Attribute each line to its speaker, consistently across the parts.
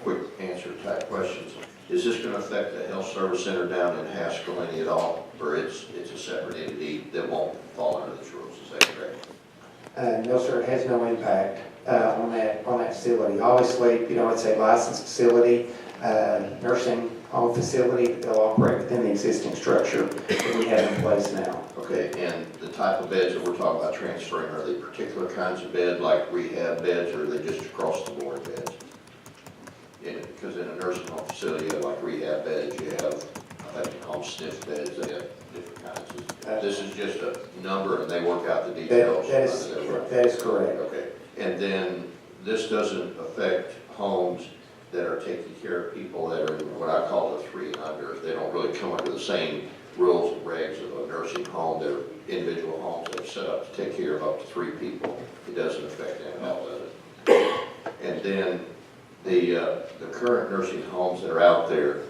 Speaker 1: quick answer type questions. Is this going to affect the health service center down in Haskell any at all, or it's a separate entity that won't fall under these rules? Is that correct?
Speaker 2: No, sir, it has no impact on that facility. Obviously, you know, it's a licensed facility, nursing home facility, but they'll operate within the existing structure that we have in place now.
Speaker 1: Okay, and the type of beds that we're talking about transferring, are they particular kinds of bed, like rehab beds, or are they just across the board beds? Because in a nursing home facility, you have like rehab beds, you have, I think they call them sniff beds, they have different kinds. This is just a number and they work out the details.
Speaker 2: That is correct.
Speaker 1: Okay, and then this doesn't affect homes that are taking care of people that are in what I call the 3 and under. They don't really come under the same rules and regs of a nursing home. They're individual homes that are set up to take care of up to 3 people. It doesn't affect them at all, does it? And then the current nursing homes that are out there,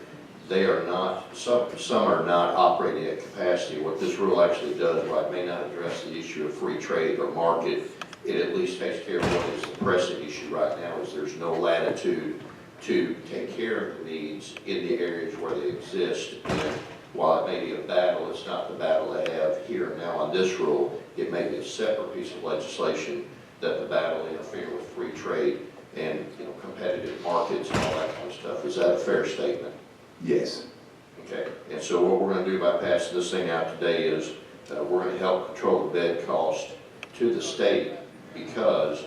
Speaker 1: they are not, some are not operating at capacity. What this rule actually does, while it may not address the issue of free trade or market, it at least takes care of what is the pressing issue right now, is there's no latitude to take care of the needs in the areas where they exist. And while it may be a battle, it's not the battle they have here and now on this rule. It may be a separate piece of legislation that the battle interfere with free trade and, you know, competitive markets and all that kind of stuff. Is that a fair statement?
Speaker 2: Yes.
Speaker 1: Okay. And so what we're going to do by passing this thing out today is we're going to help control the bed cost to the state, because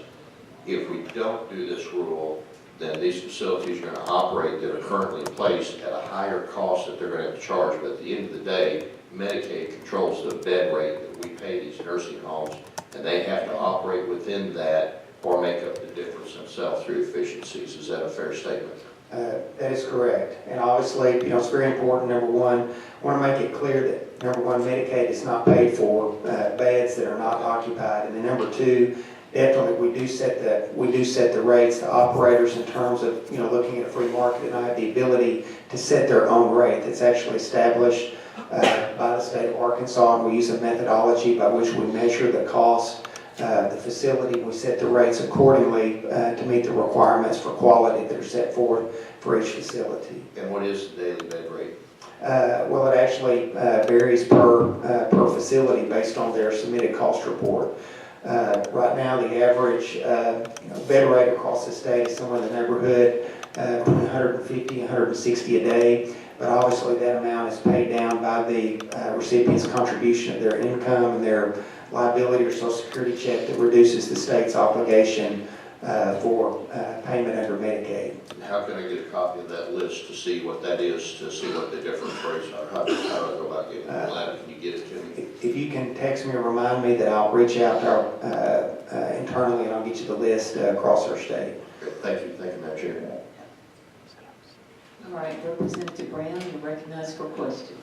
Speaker 1: if we don't do this rule, then these facilities are going to operate that are currently in place at a higher cost that they're going to have to charge. But at the end of the day, Medicaid controls the bed rate that we pay these nursing homes, and they have to operate within that or make up the difference themselves through efficiencies. Is that a fair statement?
Speaker 2: That is correct. And obviously, you know, it's very important, number one, I want to make it clear that, number one, Medicaid is not paid for beds that are not occupied. And then number two, definitely we do set the rates to operators in terms of, you know, looking at a free market, and I have the ability to set their own rate that's actually established by the state of Arkansas, and we use a methodology by which we measure the cost the facility. We set the rates accordingly to meet the requirements for quality that are set forth for each facility.
Speaker 1: And what is the daily bed rate?
Speaker 2: Well, it actually varies per facility based on their submitted cost report. Right now, the average bed rate across the state is somewhere in the neighborhood between 150 and 160 a day. But obviously, that amount is paid down by the recipient's contribution of their income and their liability or Social Security check that reduces the state's obligation for payment under Medicaid.
Speaker 1: And how can I get a copy of that list to see what that is, to see what the different rates are? How do I go about getting it? Can you get it to me?
Speaker 2: If you can text me or remind me, that I'll reach out to our internally, and I'll get you the list across our state.
Speaker 1: Okay, thank you, Madam Chair.
Speaker 3: All right, Representative Brown, you're recognized for question.